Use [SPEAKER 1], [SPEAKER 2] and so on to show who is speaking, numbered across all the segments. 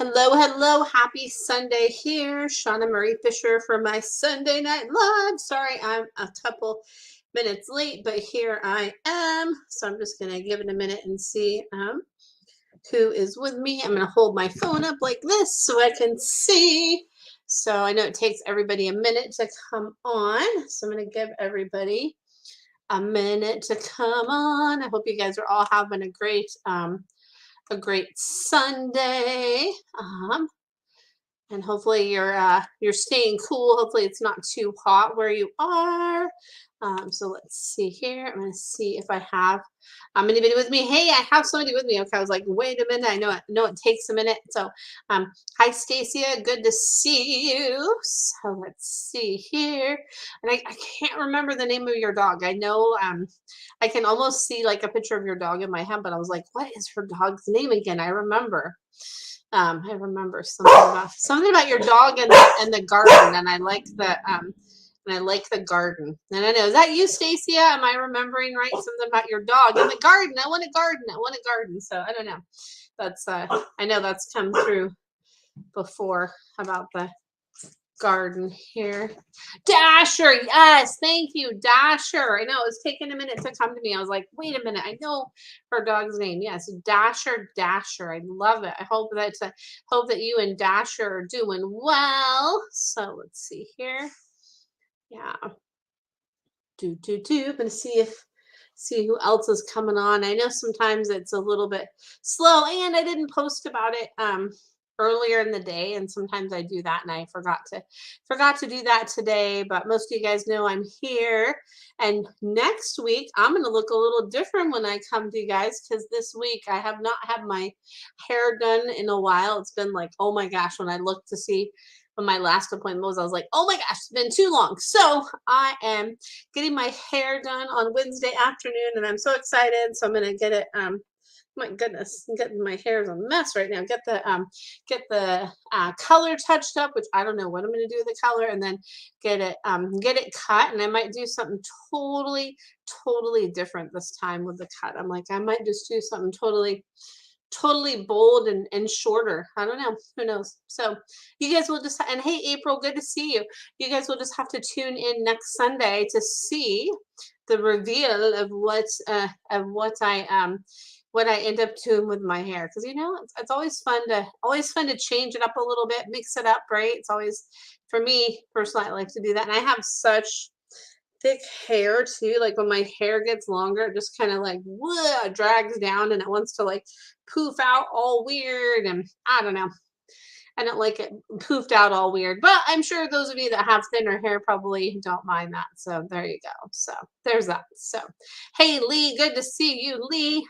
[SPEAKER 1] Hello, hello. Happy Sunday here. Shauna Marie Fisher for my Sunday Night Live. Sorry, I'm a couple minutes late, but here I am. So I'm just going to give it a minute and see who is with me. I'm going to hold my phone up like this so I can see. So I know it takes everybody a minute to come on. So I'm going to give everybody a minute to come on. I hope you guys are all having a great Sunday. And hopefully you're staying cool. Hopefully it's not too hot where you are. So let's see here. I'm going to see if I have anybody with me. Hey, I have somebody with me. Okay, I was like, wait a minute. I know it takes a minute. So hi Stacia, good to see you. So let's see here. And I can't remember the name of your dog. I know I can almost see like a picture of your dog in my head, but I was like, what is her dog's name again? I remember something about your dog and the garden, and I like the garden. And I know, is that you, Stacia? Am I remembering right? Something about your dog and the garden. I want a garden. I want a garden. So I don't know. That's I know that's come through before about the garden here. Dasher, yes, thank you, Dasher. I know it was taking a minute to come to me. I was like, wait a minute, I know her dog's name. Yes, Dasher. I love it. I hope that you and Dasher are doing well. So let's see here. Yeah. I'm gonna see who else is coming on. I know sometimes it's a little bit slow, and I didn't post about it earlier in the day, and sometimes I do that, and I forgot to do that today. But most of you guys know I'm here, and next week I'm gonna look a little different when I come to you guys, because this week I have not had my hair done in a while. It's been like, oh my gosh, when I looked to see when my last appointment was, I was like, oh my gosh, it's been too long. So I am getting my hair done on Wednesday afternoon, and I'm so excited. So I'm gonna get it. My goodness, I'm getting my hair is a mess right now. Get the color touched up, which I don't know what I'm gonna do with the color, and then get it cut. And I might do something totally different this time with the cut. I'm like, I might just do something totally bold and shorter. I don't know. Who knows? So you guys will just, and hey, April, good to see you. You guys will just have to tune in next Sunday to see the reveal of what I end up doing with my hair. Because it's always fun to change it up a little bit, mix it up, right? It's always, for me personally, I like to do that. And I have such thick hair too. Like when my hair gets longer, it just kind of like drags down, and it wants to like poof out all weird, and I don't know. I don't like it poofed out all weird, but I'm sure those of you that have thinner hair probably don't mind that. So there you go. So there's that. So hey Lee, good to see you, Lee.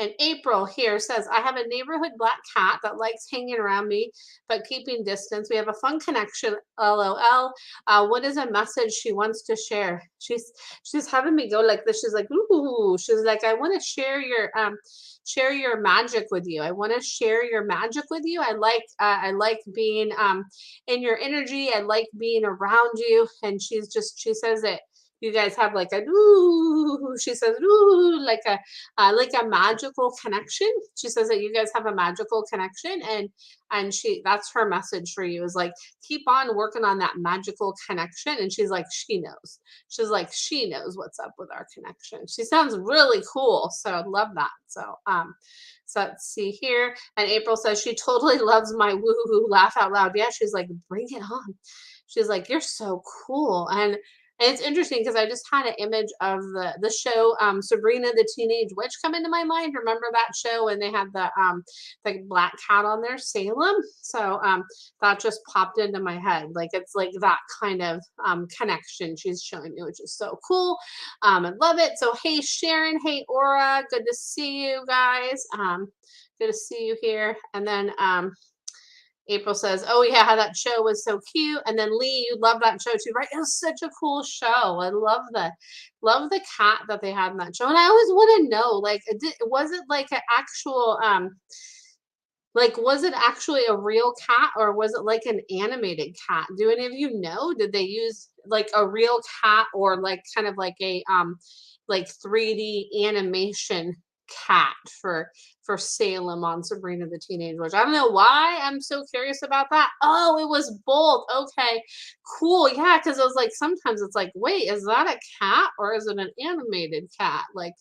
[SPEAKER 1] And April here says, I have a neighborhood black cat that likes hanging around me, but keeping distance. We have a fun connection, LOL. What is a message she wants to share? She's having me go like this. She's like, ooh, she's like, I want to share your magic with you. I want to share your magic with you. I like being in your energy. I like being around you. And she says that you guys have like a ooh, she says ooh, like a magical connection. She says that you guys have a magical connection, and that's her message for you, is like, keep on working on that magical connection. And she's like, she knows what's up with our connection. She sounds really cool, so I love that. So let's see here. And April says she totally loves my woohoo laugh out loud. Yeah, she's like, bring it on. She's like, you're so cool. And it's interesting because I just had an image of the show Sabrina the Teenage Witch come into my mind. Remember that show? And they had the black cat on there, Salem. So that just popped into my head. Like it's like that kind of connection she's showing me, which is so cool. I love it. So hey Sharon, hey Aura, good to see you guys. Good to see you here. And then April says, oh yeah, that show was so cute. And then Lee, you love that show too, right? It was such a cool show. I love the cat that they had in that show. And I always want to know, like, was it like an actual, was it actually a real cat, or was it like an animated cat? Do any of you know? Did they use like a real cat, or like kind of like a like 3D animation cat for Salem on Sabrina the Teenage Witch. I don't know why I'm so curious about that. Oh, it was both. Okay, cool. Yeah, because I was like, sometimes it's like, wait, is that a cat or is it an animated cat? Like,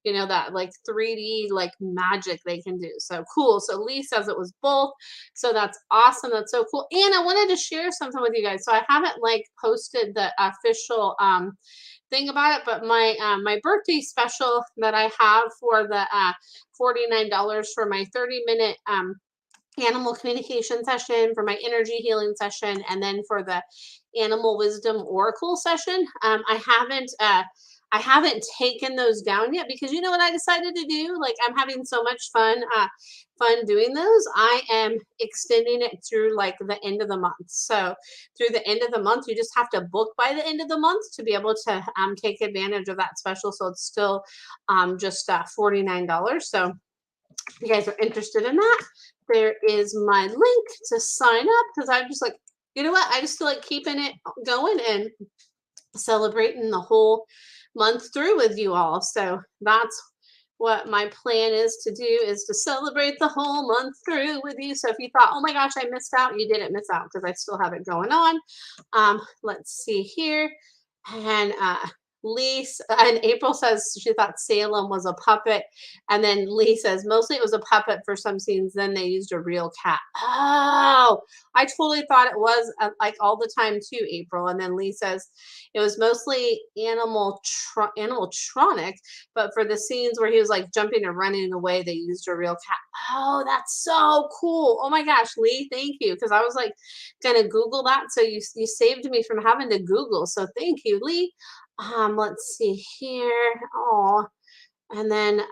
[SPEAKER 1] that like 3D like magic they can do. So cool. So Lee says it was both. So that's awesome. That's so cool. And I wanted to share something with you guys. So I haven't like posted the official thing about it, but my birthday special that I have for the $49 for my 30-minute animal communication session, for my energy healing session, and then for the animal wisdom oracle session. I haven't taken those down yet because you know what I decided to do? Like I'm having so much fun doing those. I am extending it through like the end of the month. So through the end of the month, you just have to book by the end of the month to be able to take advantage of that special. So it's still just $49. So if you guys are interested in that, there is my link to sign up because I'm just like, you know what? I just feel like keeping it going and celebrating the whole month through with you all. So that's what my plan is to do, is to celebrate the whole month through with you. So if you thought, oh my gosh, I missed out, you didn't miss out because I still have it going on. Let's see here. And Lee and April says she thought Salem was a puppet, and then Lee says mostly it was a puppet for some scenes. Then they used a real cat. Oh, I totally thought it was like all the time too, April. And then Lee says it was mostly animatronic, but for the scenes where he was like jumping and running away, they used a real cat. Oh, that's so cool. Oh my gosh, Lee, thank you. Because I was like gonna Google that. So you saved me from having to Google. So thank you, Lee. Let's see here. Oh, and then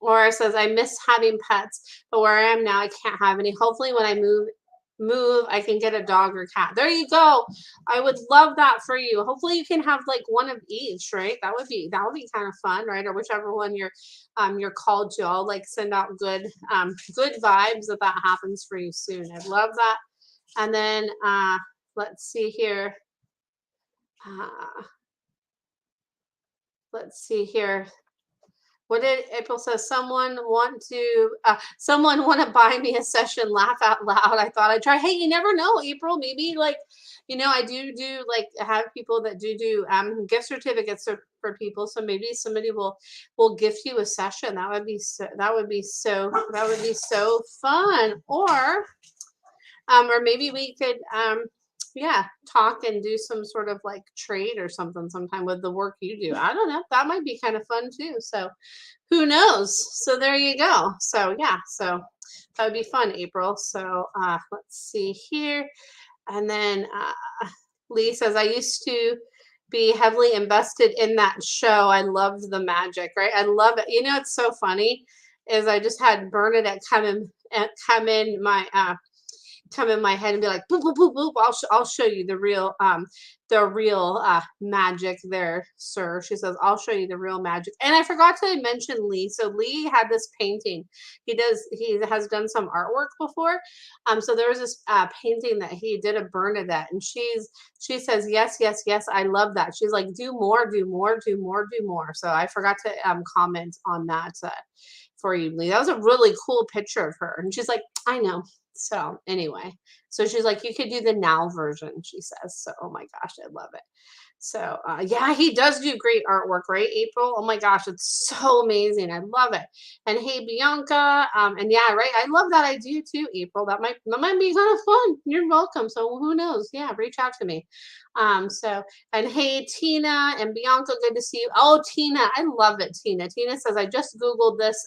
[SPEAKER 1] Laura says, I miss having pets, but where I am now, I can't have any. Hopefully when I move, I can get a dog or cat. There you go. I would love that for you. Hopefully you can have like one of each, right? That would be kind of fun, right? Or whichever one you're called to. I'll like send out good vibes that happens for you soon. I'd love that. And then let's see here. Uh, let's see here. What did April says? Someone want to buy me a session? Laugh out loud. I thought I'd try. Hey, you never know, April. Maybe like, I do like have people that do gift certificates for people. So maybe somebody will gift you a session. That would be so fun. Or maybe we could yeah, talk and do some sort of like trade or something sometime with the work you do. I don't know. That might be kind of fun too. So who knows? So there you go. So yeah, so that would be fun, April. So let's see here. And then Lee says, I used to be heavily invested in that show. I loved the magic, right? I love it. It's so funny is I just had Bernadette come in my head and be like, boop, boop, boop, boop. I'll show you the real magic there, sir. She says, I'll show you the real magic. And I forgot to mention Lee. So Lee had this painting. He has done some artwork before. So there was this painting that he did of Bernadette, and she says, yes, yes, yes, I love that. She's like, do more, do more, do more, do more. So I forgot to comment on that for you, Lee. That was a really cool picture of her. And she's like, I know. So anyway, so she's like, you could do the now version, she says. So, oh my gosh, I love it. So yeah, he does do great artwork, right, April? Oh my gosh, it's so amazing. I love it. And hey, Bianca, and yeah, right, I love that idea too, April. That might be kind of fun. You're welcome. So who knows? Yeah, reach out to me. So, and hey, Tina and Bianca, good to see you. Oh, Tina, I love it, Tina. Tina says, I just Googled this.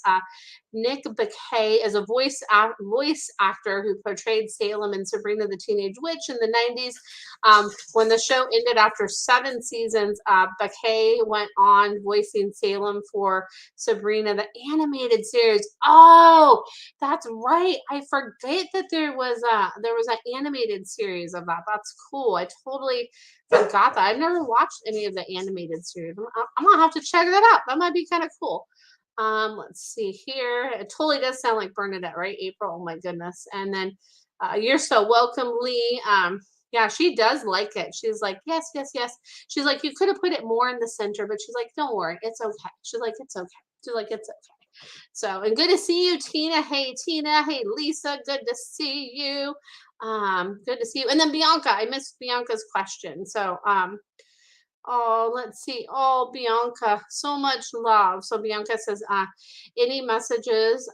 [SPEAKER 1] Nick Bakay is a voice actor who portrayed Salem in Sabrina the Teenage Witch in the 90s. When the show ended after 7 seasons, Bakay went on voicing Salem for Sabrina the animated series. Oh, that's right. I forget that there was an animated series of that. That's cool. I totally forgot that. I've never watched any of the animated series. I'm gonna have to check that out. That might be kind of cool. Let's see here. It totally does sound like Bernadette, right? April. Oh my goodness. And then you're so welcome, Lee. Yeah, she does like it. She's like, yes, yes, yes. She's like, you could have put it more in the center, but she's like, don't worry, it's okay. She's like, it's okay. She's like, it's okay. So, and good to see you, Tina. Hey, Tina. Hey, Lisa. Good to see you. Good to see you. And then Bianca, I missed Bianca's question. So, oh, let's see. Oh, Bianca, so much love. So Bianca says, any messages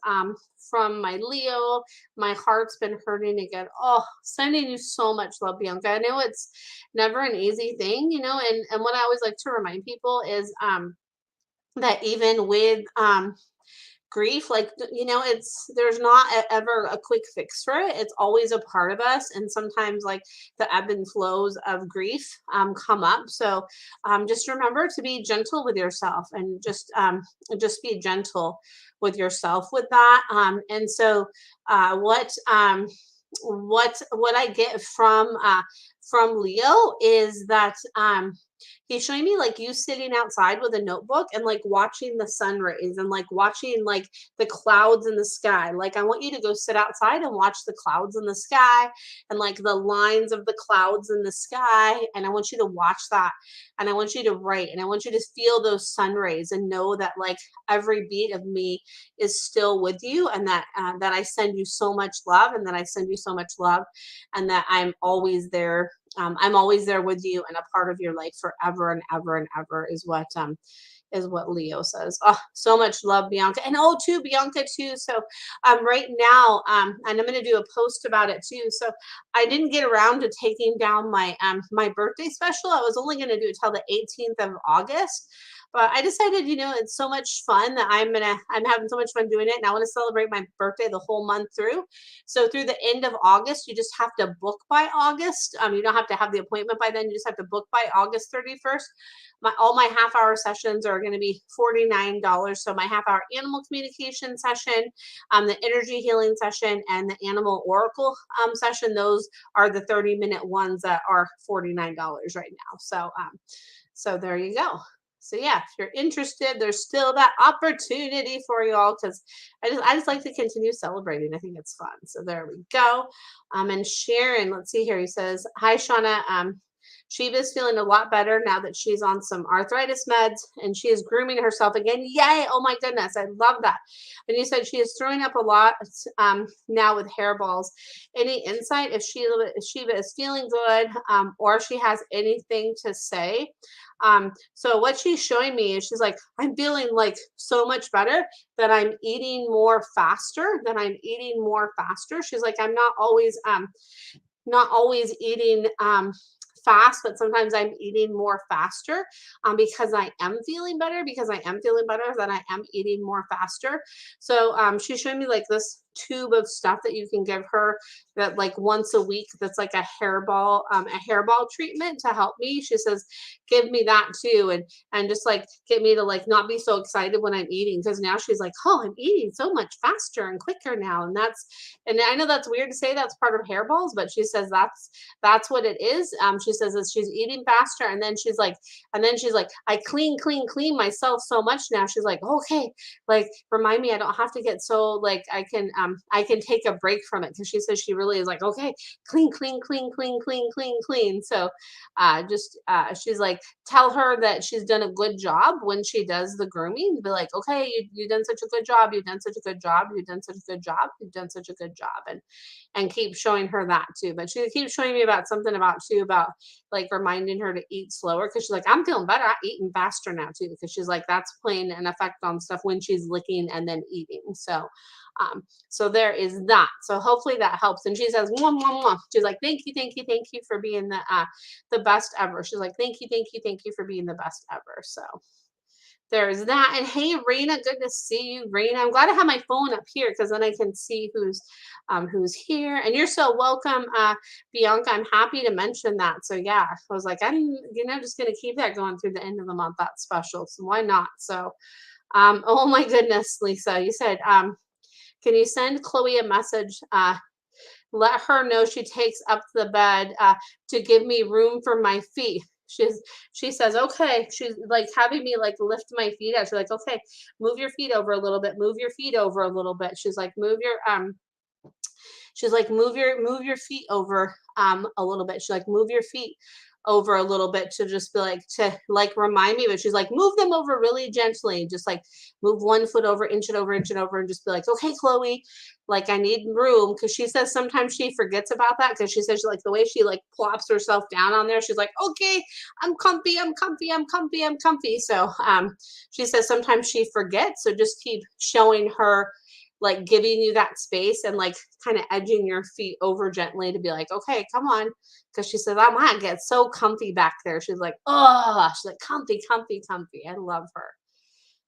[SPEAKER 1] from my Leo? My heart's been hurting again. Oh, sending you so much love, Bianca. I know it's never an easy thing, and what I always like to remind people is that even with grief, like, it's there's not ever a quick fix for it. It's always a part of us, and sometimes like the ebb and flows of grief come up. So just remember to be gentle with yourself, and just be gentle with yourself with that. And so what I get from Leo is that he's showing me like you sitting outside with a notebook and like watching the sun rays and like watching like the clouds in the sky. Like I want you to go sit outside and watch the clouds in the sky and like the lines of the clouds in the sky. And I want you to watch that. And I want you to write, and I want you to feel those sun rays and know that like every beat of me is still with you, and that I send you so much love, and that I send you so much love, and that I'm always there with you and a part of your life forever and ever and ever is what Leo says. Oh, so much love, Bianca. And oh, too, Bianca, too. So right now, and I'm gonna do a post about it too. So I didn't get around to taking down my birthday special. I was only gonna do it till the 18th of August. But I decided, it's so much fun that I'm having so much fun doing it. And I want to celebrate my birthday the whole month through. So through the end of August, you just have to book by August. You don't have to have the appointment by then. You just have to book by August 31st. All my half-hour sessions are going to be $49. So my half-hour animal communication session, the energy healing session, and the animal oracle session. Those are the 30-minute ones that are $49 right now. So there you go. So yeah, if you're interested, there's still that opportunity for you all, because I just like to continue celebrating. I think it's fun. So there we go. And Sharon, let's see here. He says, "Hi, Shauna. Shiva's feeling a lot better now that she's on some arthritis meds, and she is grooming herself again. Yay! Oh my goodness, I love that." And you said she is throwing up a lot now with hairballs. Any insight if Shiva is feeling good, or she has anything to say? So what she's showing me is she's like, I'm feeling like so much better, that I'm eating more faster, She's like, I'm not always eating fast, but sometimes I'm eating more faster, because I am feeling better, that I am eating more faster. So she's showing me like this tube of stuff that you can give her, that like once a week, that's like a hairball treatment to help me. She says, give me that too, and just like get me to like not be so excited when I'm eating, because now she's like, oh, I'm eating so much faster and quicker now. And I know that's weird to say that's part of hairballs, but she says that's what it is. She says that she's eating faster, and then she's like, I clean myself so much now. She's like, okay, like remind me I don't have to get so like I can take a break from it, because she says she really is like, okay, clean. So just she's like, tell her that she's done a good job when she does the grooming. Be like, okay, you done such a good job, you've done such a good job, you've done such a good job, you've done such a good job, and keep showing her that too. But she keeps showing me about something about like reminding her to eat slower, because she's like, I'm feeling better, I'm eating faster now too, because she's like, that's playing an effect on stuff when she's licking and then eating. So there is that. So hopefully that helps. And she says, mwah, mwah, mwah. She's like, thank you for being the best ever. She's like, thank you for being the best ever. So there's that. And hey, Raina, good to see you, Raina. I'm glad I have my phone up here, because then I can see who's here. And you're so welcome, Bianca. I'm happy to mention that. So yeah, I was like, I'm just gonna keep that going through the end of the month. That's special. So why not? So oh my goodness, Lisa, you said can you send Chloe a message? Let her know she takes up the bed to give me room for my feet. She says, okay. She's like having me like lift my feet out. She's like, okay, move your feet over a little bit. Move your feet over a little bit. She's like, move your feet over a little bit. She's like, move your feet over a little bit to just be like, to like remind me, but she's like, move them over really gently. Just like move 1 foot over, inch it over, and just be like, okay, Chloe, like I need room. Cause she says sometimes she forgets about that. Cause she says like the way she like plops herself down on there, she's like, okay, I'm comfy, I'm comfy, I'm comfy, I'm comfy. So she says sometimes she forgets. So just keep showing her, like giving you that space and like kind of edging your feet over gently to be like, okay, come on. Cause she says, I might get so comfy back there. She's like, oh, she's like, comfy, comfy, comfy. I love her.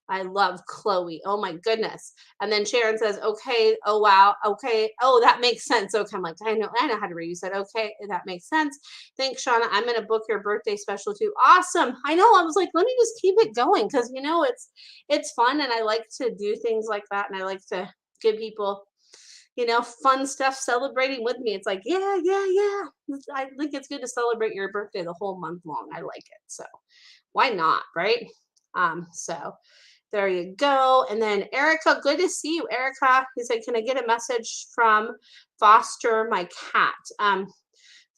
[SPEAKER 1] I love Chloe. Oh my goodness. And then Sharon says, okay, oh wow, okay, oh, that makes sense. Okay, I'm like, I know how to read. You said, okay, that makes sense. Thanks, Shauna. I'm gonna book your birthday special too. Awesome. I know. I was like, let me just keep it going because you know it's fun and I like to do things like that and I like to give people, you know, fun stuff celebrating with me. It's like, yeah, yeah, yeah. I think it's good to celebrate your birthday the whole month long. I like it. So why not, right? So there you go. And then Erica, good to see you, Erica. He said, can I get a message from Foster, my cat?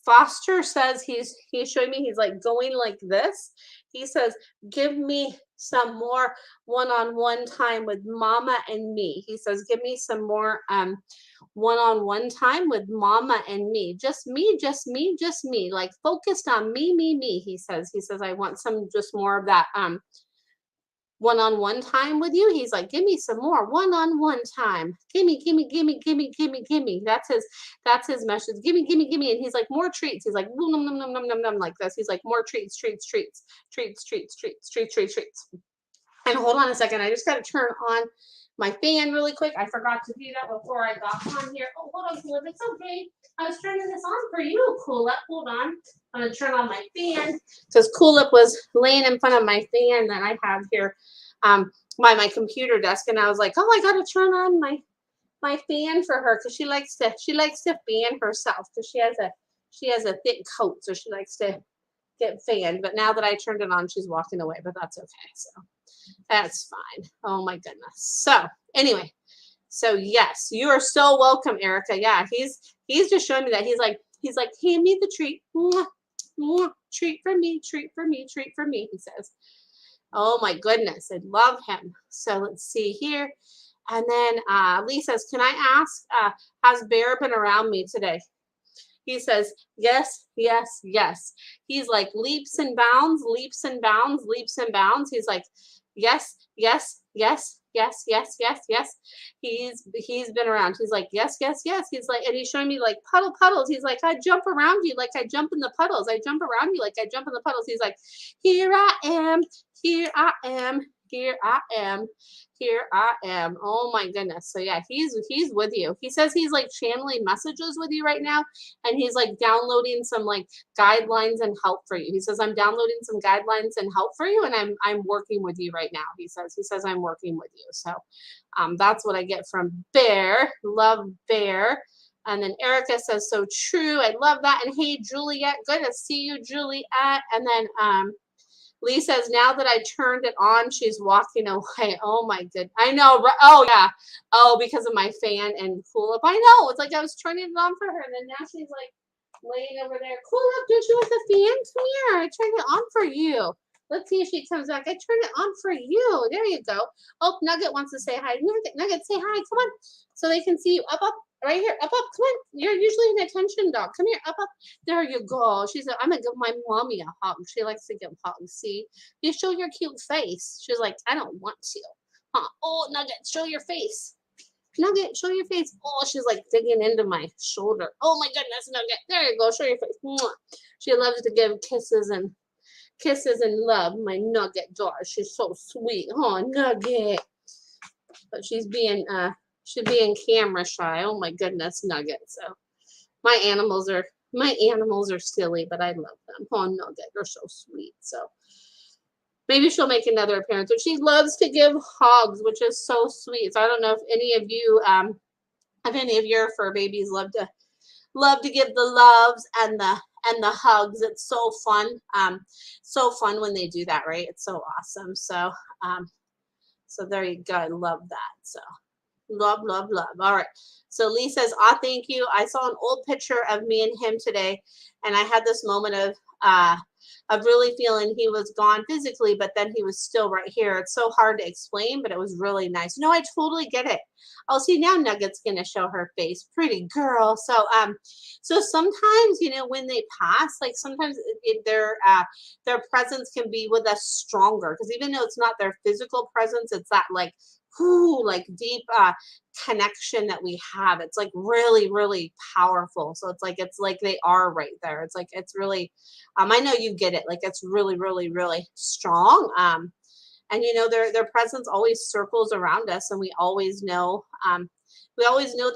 [SPEAKER 1] Foster says he's showing me he's like going like this. He says, give me some more one-on-one time with mama and me. He says, give me some more one-on-one time with mama and me. Just me, just me, just me. Like focused on me, me, me. He says, I want some just more of that one-on-one time with you. He's like, give me some more one-on-one time. Gimme, gimme, gimme, gimme, gimme, gimme. That's his message. Gimme, gimme, gimme. And he's like, more treats. He's like, num, num, num, num, num, num, like this. He's like, more treats, treats, treats, treats, treats, treats, treats, treats, treats. And hold on a second. I just got to turn on my fan really quick. I forgot to do that before I got on here. Oh, hold on, Coolip. It's okay. I was turning this on for you, Coolip. Hold on. I'm going to turn on my fan because Coolip was laying in front of my fan that I have here by my computer desk. And I was like, oh, I got to turn on my fan for her because she likes to fan herself because she has a thick coat. So she likes to get fanned. But now that I turned it on, she's walking away. But that's okay. So that's fine. Oh my goodness. So anyway, so yes, you are so welcome, Erica. Yeah, he's just showing me that he's like, hand me the treat. Mwah, mwah, treat for me, treat for me, treat for me, he says. Oh my goodness, I love him. So let's see here. And then Lee says, can I ask, has Bear been around me today? He says, yes, yes, yes. He's like leaps and bounds, leaps and bounds, leaps and bounds. He's like, yes, yes, yes, yes, yes, yes, yes. He's been around. He's like, yes, yes, yes. He's like, and he's showing me like puddles. He's like, I jump around you like I jump in the puddles. I jump around you like I jump in the puddles. He's like, here I am, here I am, here I am, here I am. Oh my goodness. So yeah, he's with you. He says he's like channeling messages with you right now, and he's like downloading some like guidelines and help for you. He says, I'm downloading some guidelines and help for you, and I'm working with you right now. He says I'm working with you. So that's what I get from Bear. Love Bear. And then Erica says, so true. I love that. And hey, Juliet, good to see you, Juliet. And then Lee says, now that I turned it on, she's walking away. Oh my goodness. I know. Oh yeah. Oh, because of my fan and Cool Up. I know. It's like I was turning it on for her, and then now she's like laying over there. Cool Up, don't you want the fan? Come here. I turned it on for you. Let's see if she comes back. I turned it on for you. There you go. Oh, Nugget wants to say hi. Nugget, say hi. Come on. So they can see you. Up. Right here. Up. Come on. You're usually an attention dog. Come here. Up. There you go. She said, I'm going to give my mommy a hug. She likes to give hugs. See? You show your cute face. She's like, I don't want to. Huh? Oh, Nugget, show your face. Nugget, show your face. Oh, she's like digging into my shoulder. Oh, my goodness, Nugget. There you go. Show your face. Mwah. She loves to give kisses and love, my Nugget daughter. She's so sweet. Oh, Nugget. But she's being camera shy. Oh my goodness, Nugget. So my animals are silly, but I love them. Oh, Nugget, they're so sweet. So maybe she'll make another appearance. But she loves to give hugs, which is so sweet. So I don't know if any of you if any of your fur babies love to give the loves and the hugs. It's so fun when they do that, right? It's so awesome. So so there you go. I love that. So love, love, love. All right. So Lee says, thank you. I saw an old picture of me and him today, and I had this moment of of really feeling he was gone physically, but then he was still right here. It's so hard to explain, but it was really nice. No, I totally get it. Oh, see, now Nugget's gonna show her face. Pretty girl. So sometimes, when they pass, like sometimes their presence can be with us stronger, because even though it's not their physical presence, it's that like whoo, like deep connection that we have. It's like really, really powerful. So it's like they are right there. It's like it's really I know you get it. Like it's really, really, really strong. And their presence always circles around us, and we always know that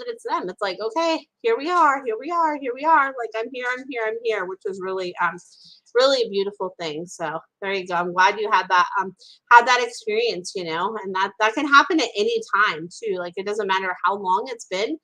[SPEAKER 1] it's them. It's like, okay, here we are, here we are, here we are. Like I'm here, I'm here, I'm here, which is really a beautiful thing. So there you go. I'm glad you had that experience, and that can happen at any time too. Like it doesn't matter how long it's been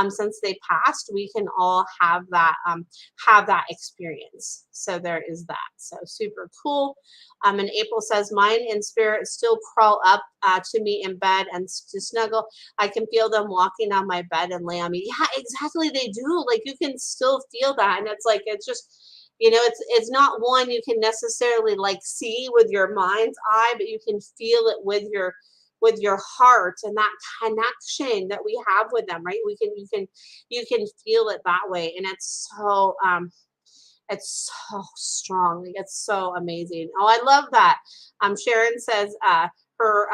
[SPEAKER 1] since they passed. We can all have that experience. So there is that. So super cool. And April says, mine in spirit still crawl up to me in bed and to snuggle. I can feel them walking on my bed and lay on me. Yeah, exactly. They do. Like you can still feel that. And it's like, it's just, it's not one you can necessarily like see with your mind's eye, but you can feel it with your heart, and that connection that we have with them, right? You can feel it that way. And it's so strong. Like it's so amazing. Oh, I love that. Sharon says her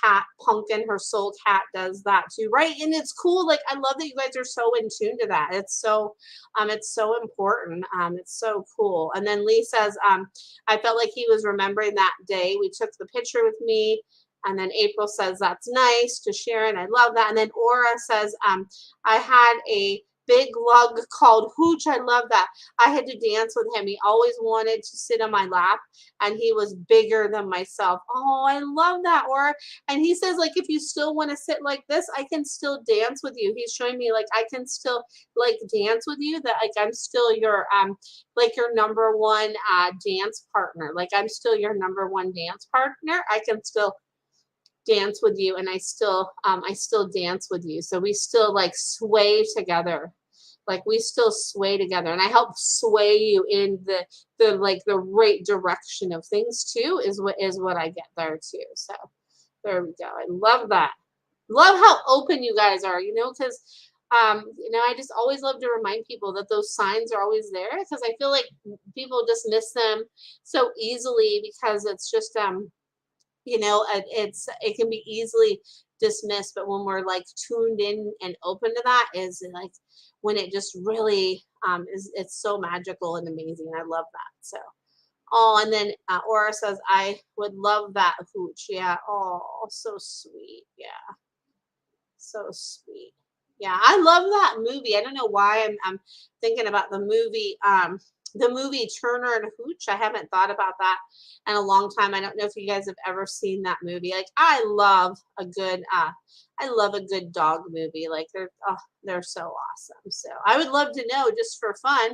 [SPEAKER 1] cat Pumpkin, her soul cat, does that too, right? And it's cool. Like I love that you guys are so in tune to that. It's so important. It's so cool. And then Lee says, I felt like he was remembering that day. We took the picture with me. And then April says, that's nice to Sharon. I love that. And then Aura says, I had a big lug called Hooch. I love that. I had to dance with him. He always wanted to sit on my lap, and he was bigger than myself. Oh, I love that. And he says, like, if you still want to sit like this, I can still dance with you. He's showing me like I can still like dance with you, that like I'm still your like your number one dance partner. Like I'm still your number one dance partner. I can still dance with you, and I still dance with you. So we still like sway together. Like we still sway together, and I help sway you in the right direction of things too, is what I get there too. So there we go. I love that. Love how open you guys are, because I just always love to remind people that those signs are always there, because I feel like people just miss them so easily, because it's just it can be easily dismissed. But when we're like tuned in and open to that, is like when it just really it's so magical and amazing. I love that. So oh, and then Aura says, I would love that Hooch. Yeah. Oh, so sweet. Yeah, so sweet. Yeah, I love that movie. I don't know why I'm thinking about the movie Turner and Hooch. I haven't thought about that in a long time. I don't know if you guys have ever seen that movie. Like I love a good dog movie. Like they're so awesome. So I would love to know, just for fun,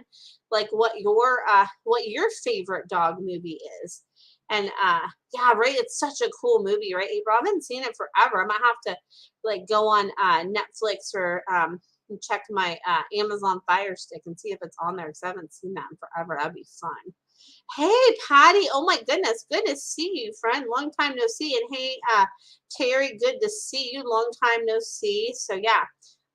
[SPEAKER 1] like what your favorite dog movie is. And yeah, right. It's such a cool movie, right? April, I haven't seen it forever. I might have to like go on Netflix or check my Amazon Fire Stick and see if it's on there, because I haven't seen that in forever. That'd be fun. Hey, Patty. Oh my goodness. Good to see you, friend. Long time no see. And hey, Terry, good to see you. Long time no see. So yeah,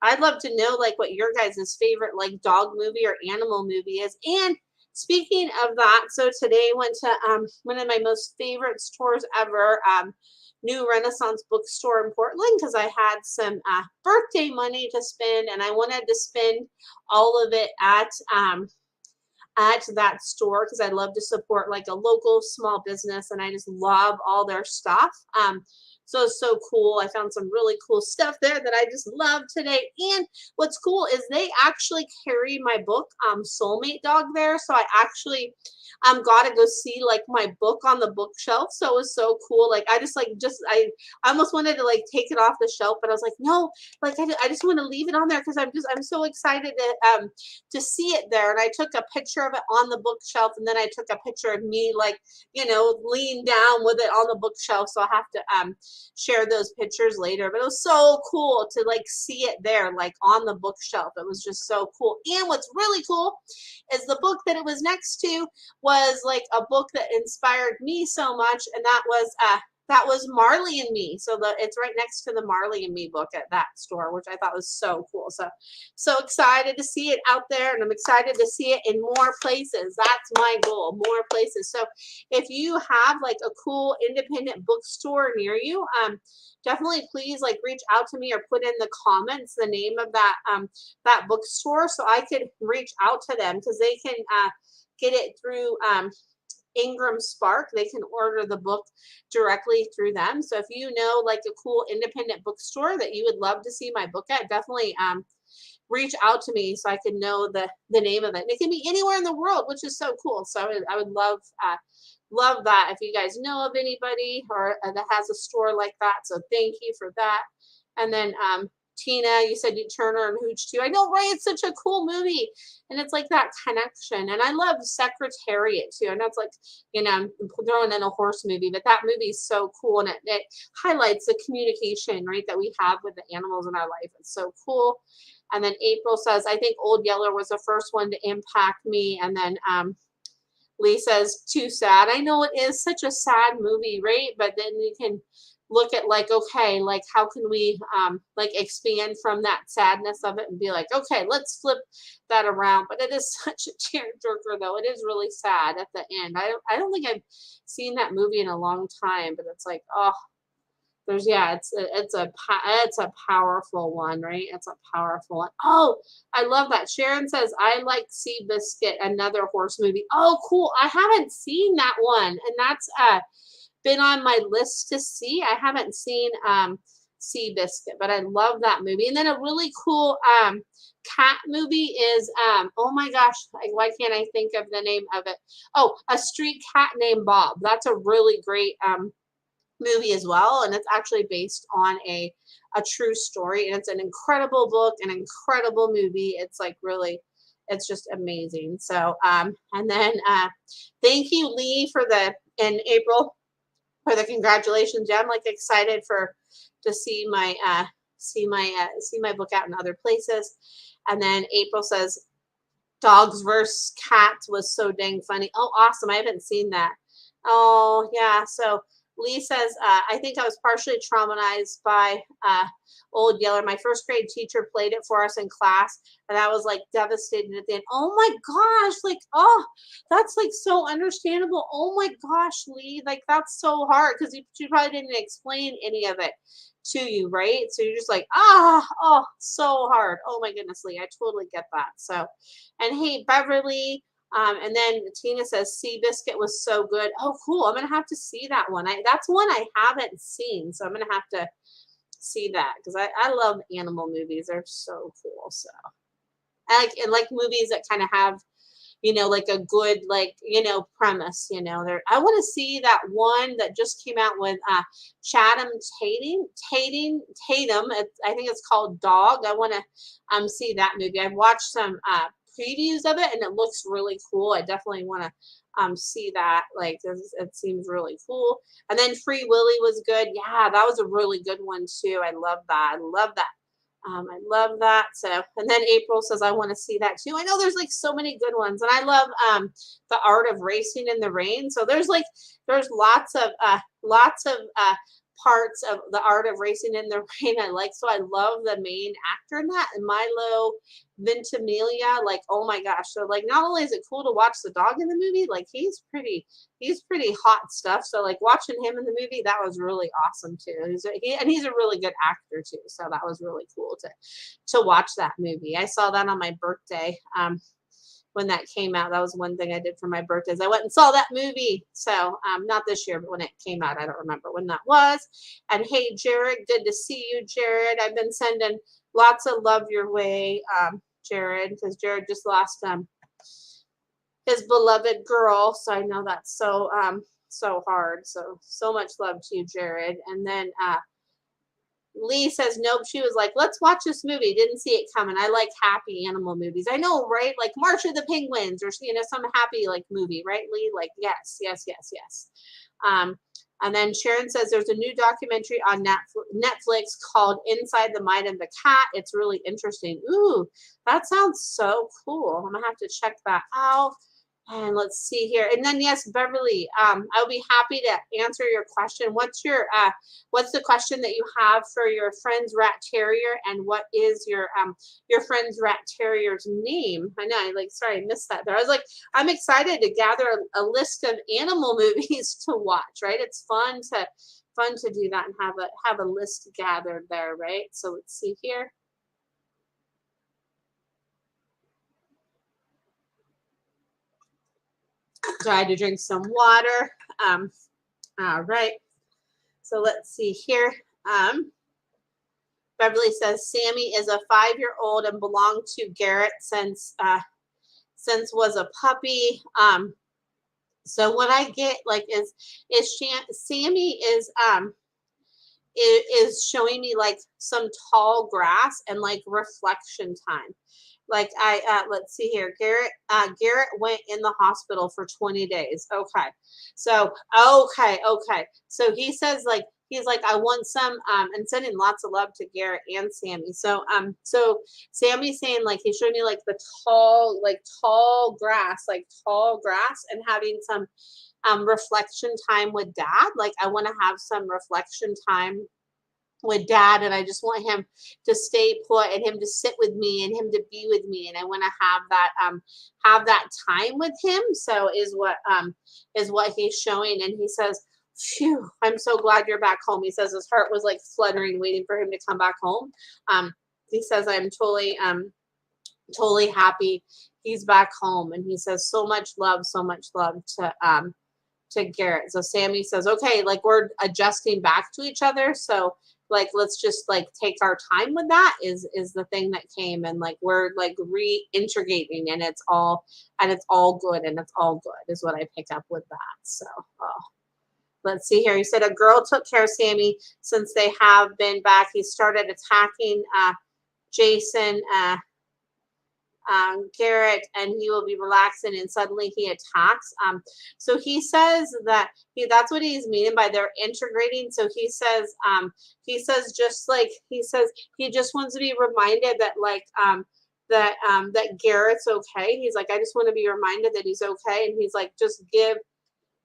[SPEAKER 1] I'd love to know like what your guys' favorite like dog movie or animal movie is. And speaking of that, so today I went to one of my most favorite stores ever, New Renaissance Bookstore in Portland, because I had some birthday money to spend, and I wanted to spend all of it at that store, because I love to support like a local small business, and I just love all their stuff. So it's so cool. I found some really cool stuff there that I just love today. And what's cool is they actually carry my book, Soulmate Dog, there. So I actually got to go see like my book on the bookshelf. So it was so cool. Like I almost wanted to like take it off the shelf, but I was like, no, like I just want to leave it on there, because I'm so excited to see it there. And I took a picture of it on the bookshelf, and then I took a picture of me like leaned down with it on the bookshelf. So I have to share those pictures later, but it was so cool to like see it there, like on the bookshelf. It was just so cool. And what's really cool is the book that it was next to was like a book that inspired me so much, and that was Marley and Me. So it's right next to the Marley and Me book at that store, which I thought was so cool. So excited to see it out there, and I'm excited to see it in more places. That's my goal, more places. So if you have like a cool independent bookstore near you, definitely please like reach out to me or put in the comments the name of that bookstore so I could reach out to them, because they can get it through Ingram Spark. They can order the book directly through them. So if you know like a cool independent bookstore that you would love to see my book at, definitely reach out to me so I can know the name of it. And it can be anywhere in the world, which is so cool. So I would love that if you guys know of anybody or that has a store like that. So thank you for that. And then Tina, you said you Turner and Hooch too. I know, right? It's such a cool movie, and it's like that connection. And I love Secretariat too. I know it's like, I'm throwing in a horse movie, but that movie is so cool, and it highlights the communication, right, that we have with the animals in our life. It's so cool. And then April says, I think Old Yeller was the first one to impact me. And then Lee says, too sad. I know it is such a sad movie, right? But then you can look at like, okay, like how can we like expand from that sadness of it and be like, okay, let's flip that around. But it is such a tearjerker, though. It is really sad at the end. I don't think I've seen that movie in a long time, but it's like, oh, it's a powerful one, right? It's a powerful one. Oh, I love that. Sharon says, I like Seabiscuit, another horse movie. Oh, cool. I haven't seen that one, and that's been on my list to see. I haven't seen Seabiscuit, but I love that movie. And then a really cool cat movie is oh my gosh, why can't I think of the name of it? Oh, A Street Cat Named Bob. That's a really great movie as well, and it's actually based on a true story, and it's an incredible book, an incredible movie. It's like really, it's just amazing. So and then thank you, Lee, and April for the congratulations. Yeah, I'm like excited to see my book out in other places. And then April says Dogs vs. Cats was so dang funny. Oh, awesome. I haven't seen that. Oh, yeah. So Lee says, I think I was partially traumatized by Old Yeller. My first grade teacher played it for us in class, and I was like devastated at the end. Oh my gosh, like, oh, that's like so understandable. Oh my gosh, Lee, like that's so hard because you probably didn't explain any of it to you, right? So you're just like, oh, so hard. Oh my goodness, Lee, I totally get that. So, and hey, Beverly. And then Tina says Seabiscuit was so good. Oh, cool. I'm gonna have to see that one. That's one I haven't seen, so I'm gonna have to see that because I love animal movies. They're so cool. So I like movies that kind of have, like a good premise. I want to see that one that just came out with Chatham Tatum. I think it's called Dog. I want to see that movie. I've watched some previews of it, and it looks really cool. I definitely want to see that. Like it seems really cool. And then Free Willy was good. Yeah, that was a really good one too. I love that. I love that. So, and then April says, I want to see that too. I know there's like so many good ones, and I love The Art of Racing in the Rain. So there's lots of parts of The Art of Racing in the Rain I like. So I love the main actor in that, and Milo Ventimiglia. Like, oh my gosh. So like, not only is it cool to watch the dog in the movie, like he's pretty hot stuff. So like watching him in the movie, that was really awesome too. He's a really good actor too. So that was really cool to watch that movie. I saw that on my birthday. When that came out, that was one thing I did for my birthdays. I went and saw that movie. So not this year, but when it came out, I don't remember when that was. And hey, Jared, good to see you, Jared. I've been sending lots of love your way, Jared, because Jared just lost his beloved girl. So I know that's so hard. So much love to you, Jared. And then Lee says, nope. She was like, let's watch this movie. Didn't see it coming. I like happy animal movies. I know, right? Like March of the Penguins or, some happy like movie, right, Lee? Like, yes. And then Sharon says there's a new documentary on Netflix called Inside the Mind of the Cat. It's really interesting. Ooh, that sounds so cool. I'm gonna have to check that out. And let's see here. And then yes, Beverly, I'll be happy to answer your question. What's the question that you have for your friend's rat terrier, and what is your friend's rat terrier's name? I know, sorry, I missed that there. I was like, I'm excited to gather a list of animal movies to watch, right? It's fun to do that and have a list gathered there, right? So let's see here. So I had to drink some water. All right. So let's see here. Beverly says Sammy is a 5-year-old and belonged to Garrett since was a puppy. So what I get is Sammy is showing me like some tall grass and like reflection time. Like let's see here. Garrett went in the hospital for 20 days. Okay. So okay. So he says like he's like, I want some and sending lots of love to Garrett and Sammy. So Sammy's saying like he's showing me like the tall grass and having some reflection time with dad. Like I want to have some reflection time with dad, and I just want him to stay put and him to sit with me and him to be with me, and I want to have that time with him. So is what he's showing. And he says, phew, I'm so glad you're back home. He says his heart was like fluttering waiting for him to come back home. He says I'm totally happy he's back home. And he says so much love to Garrett. So Sammy says, okay, like we're adjusting back to each other. So like let's just like take our time with that is the thing that came, and like we're like reintegrating, and it's all good, and it's all good is what I pick up with that. So let's see here. He said a girl took care of Sammy since they have been back. He started attacking Jason Garrett, and he will be relaxing, and suddenly he attacks. So he says that's what he's meaning by they're integrating. So he says just like he says he just wants to be reminded that that Garrett's okay. He's like, I just want to be reminded that he's okay, and he's like, just give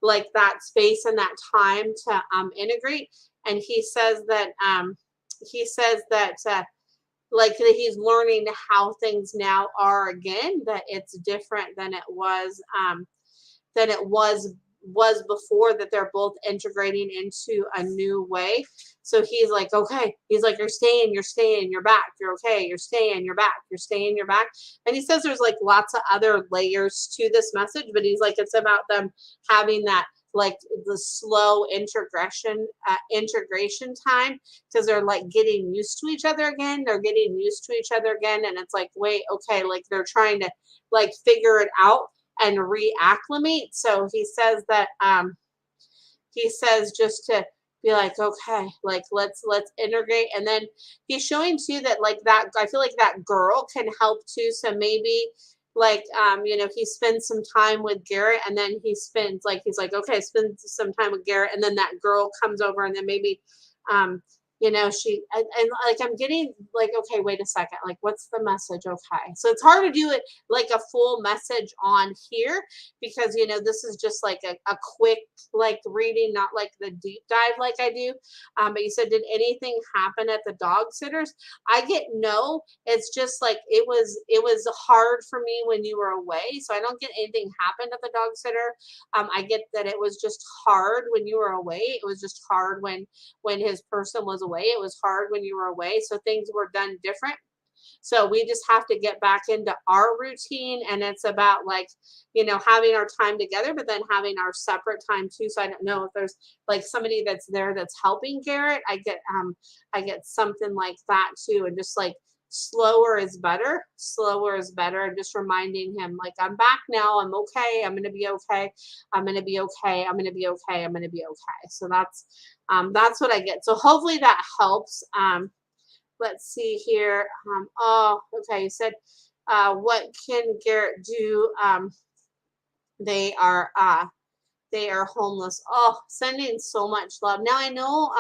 [SPEAKER 1] like that space and that time to integrate. And he says that like that he's learning how things now are again, that it's different than it was before, that they're both integrating into a new way. So he's like, okay, he's like, you're staying, you're back, you're okay, you're staying, you're back, you're back. And he says there's like lots of other layers to this message, but he's like, it's about them having that like the slow integration time, because they're like getting used to each other again. And it's like, wait, okay, like they're trying to like figure it out and reacclimate. So he says that he says just to be like, okay, like let's integrate. And then he's showing too that like that I feel like that girl can help too. So maybe like he spends some time with Garrett, and then he's like, okay, spend some time with Garrett, and then that girl comes over, and then maybe she and like I'm getting like, okay, wait a second, like what's the message? Okay, so it's hard to do it like a full message on here, because this is just like a quick like reading, not like the deep dive like I do. But you said, did anything happen at the dog sitters? I get no. It's just like it was hard for me when you were away, so I don't get anything happened at the dog sitter. I get that it was just hard when you were away. It was just hard when his person was away. It was hard when you were away, so things were done different. So we just have to get back into our routine, and it's about like having our time together, but then having our separate time too. So I don't know if there's like somebody that's there that's helping Garrett. I get something like that too, and just like slower is better, and just reminding him like, I'm back now, I'm okay, I'm gonna be okay, I'm gonna be okay, I'm gonna be okay, I'm gonna be okay. So that's what I get. So hopefully that helps. Let's see here. Oh, okay. You said, what can Garrett do? They are they are homeless. Oh, sending so much love. Now I know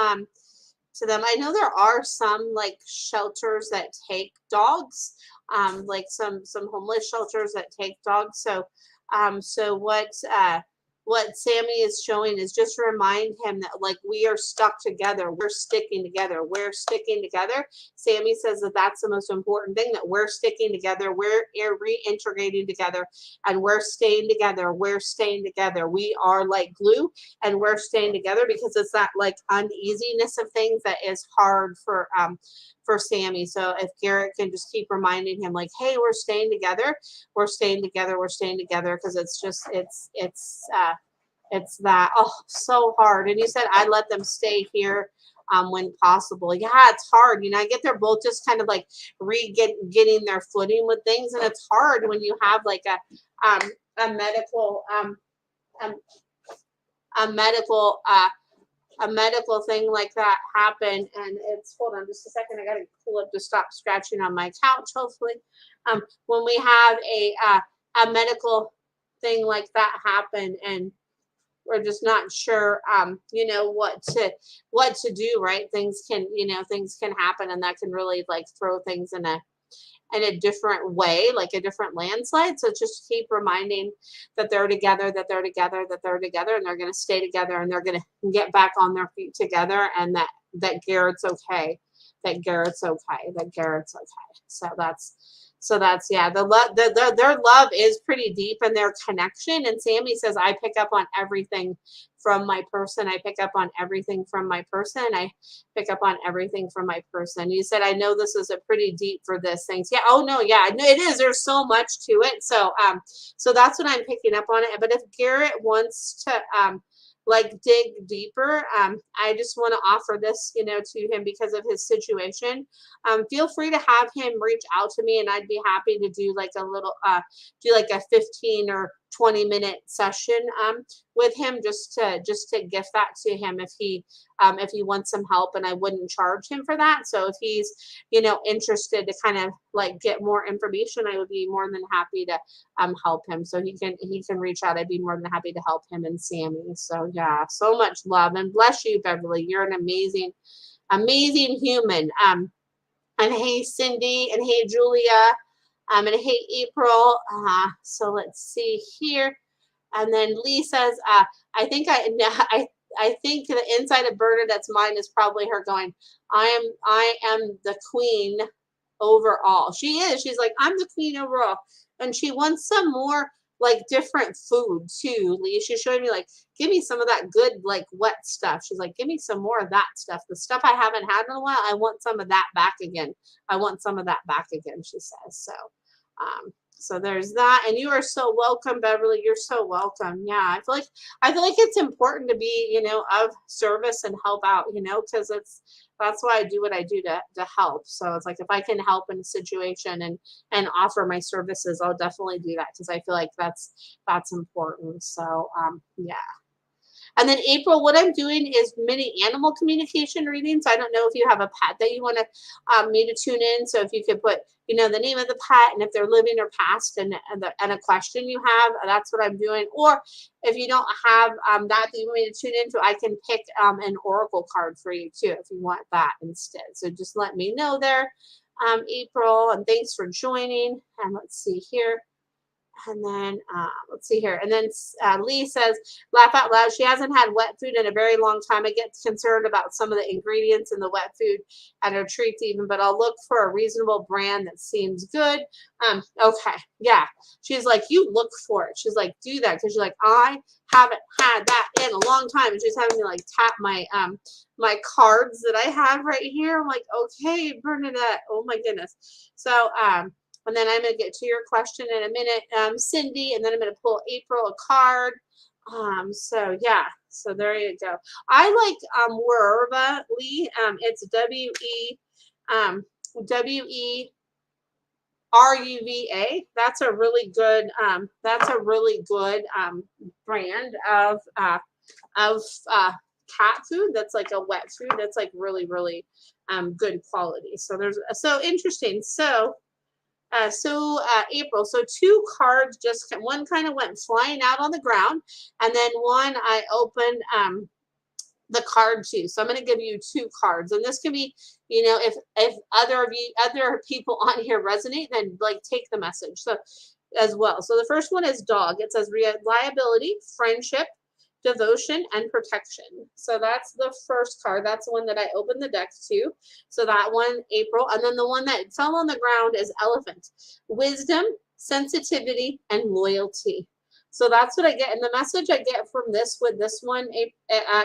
[SPEAKER 1] to them. I know there are some like shelters that take dogs, like some homeless shelters that take dogs. So so what Sammy is showing is just remind him that like we are stuck together. We're sticking together. We're sticking together. Sammy says that that's the most important thing, that we're sticking together. We're reintegrating together, and we're staying together. We're staying together. We are like glue, and we're staying together because it's that like uneasiness of things that is hard for Sammy. So if Garrett can just keep reminding him like, hey, we're staying together, we're staying together, we're staying together, because it's just it's that, oh, so hard. And you said I let them stay here when possible. Yeah, it's hard. You know, I get they're both just kind of like getting their footing with things, and it's hard when you have like a medical um, a medical a medical thing like that happen. And it's, hold on just a second, I gotta pull up to stop scratching on my couch, hopefully. When we have a medical thing like that happen, and we're just not sure you know what to do, right? Things can, you know, things can happen, and that can really like throw things in a different way, like a different landslide. So just keep reminding that they're together, that they're together, that they're together, and they're going to stay together, and they're going to get back on their feet together, and that Garrett's okay, that Garrett's okay, that Garrett's okay. So that's yeah, the love, their love is pretty deep in their connection. And Sammy says, I pick up on everything from my person. I pick up on everything from my person. I pick up on everything from my person. You said, I know this is a pretty deep for this things. Yeah. Oh no. Yeah. No, it is. There's so much to it. So that's what I'm picking up on it. But if Garrett wants to, like dig deeper, I just want to offer this, you know, to him because of his situation. Feel free to have him reach out to me, and I'd be happy to do like a little, do like a 15 or 20-minute session with him, just to gift that to him if he wants some help, and I wouldn't charge him for that. So if he's, you know, interested to kind of like get more information, I would be more than happy to help him. So he can reach out. I'd be more than happy to help him and Sammy. So yeah, so much love, and bless you, Beverly. You're an amazing human. And hey, Cindy, and hey, Julia, and hey, April. So let's see here. And then Lee says, I think I think the inside of Bernadette's mind is probably her going, I am the queen overall. She is. She's like, I'm the queen overall. And she wants some more like different food too, Lee. She showed me like, give me some of that good like wet stuff. She's like, give me some more of that stuff. The stuff I haven't had in a while, I want some of that back again. I want some of that back again, she says. So there's that. And you are so welcome, Beverly. You're so welcome. Yeah, I feel like it's important to be, you know, of service and help out, you know, because that's why I do what I do to help. So it's like if I can help in a situation and offer my services, I'll definitely do that, because I feel like that's important. So yeah. And then April, what I'm doing is mini animal communication readings. I don't know if you have a pet that you want me to tune in. So if you could put, you know, the name of the pet, and if they're living or passed, and a question you have, that's what I'm doing. Or if you don't have that you want me to tune into, I can pick an oracle card for you too, if you want that instead. So just let me know there, April, and thanks for joining. And let's see here. And then let's see here. And then Lee says, laugh out loud. She hasn't had wet food in a very long time. I get concerned about some of the ingredients in the wet food and her treats even, but I'll look for a reasonable brand that seems good. Okay. Yeah. She's like, you look for it. She's like, do that. Because she's like, I haven't had that in a long time. And she's having me like tap my my cards that I have right here. I'm like, okay, Bernadette. Oh my goodness. So and then I'm going to get to your question in a minute, Cindy, and then I'm going to pull April a card. So yeah, so there you go. I like Weruva, Lee. It's WERUVA. That's a really good brand of cat food. That's like a wet food. That's like really good quality. So so interesting. So April, so two cards just one kind of went flying out on the ground, and then one I opened the card to. So I'm going to give you two cards, and this can be, if other people on here resonate, then like take the message. So as well. So the first one is dog. It says reliability, friendship, devotion, and protection. So that's the first card. That's the one that I opened the deck to. So that one, April. And then the one that fell on the ground is elephant. Wisdom, sensitivity, and loyalty. So that's what I get. And the message I get from this with this one,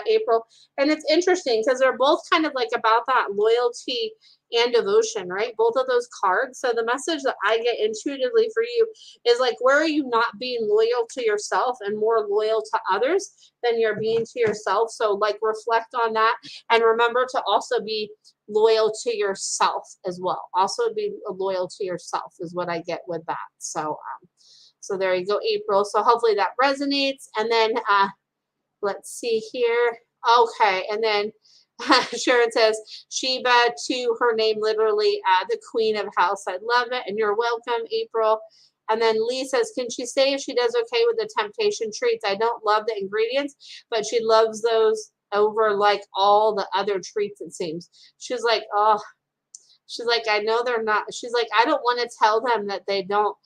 [SPEAKER 1] April. And it's interesting because they're both kind of like about that loyalty and devotion, right? Both of those cards. So the message that I get intuitively for you is like, where are you not being loyal to yourself and more loyal to others than you're being to yourself? So like reflect on that and remember to also be loyal to yourself as well. Also be loyal to yourself is what I get with that. So there you go, April. So hopefully that resonates. And then let's see here. Okay, and then Sharon says, Sheba to her name, literally the queen of house. I love it. And you're welcome, April. And then Lee says, can she say if she does okay with the temptation treats? I don't love the ingredients, but she loves those over like all the other treats, it seems. She's like, oh, she's like, I know they're not. She's like, I don't want to tell them that they don't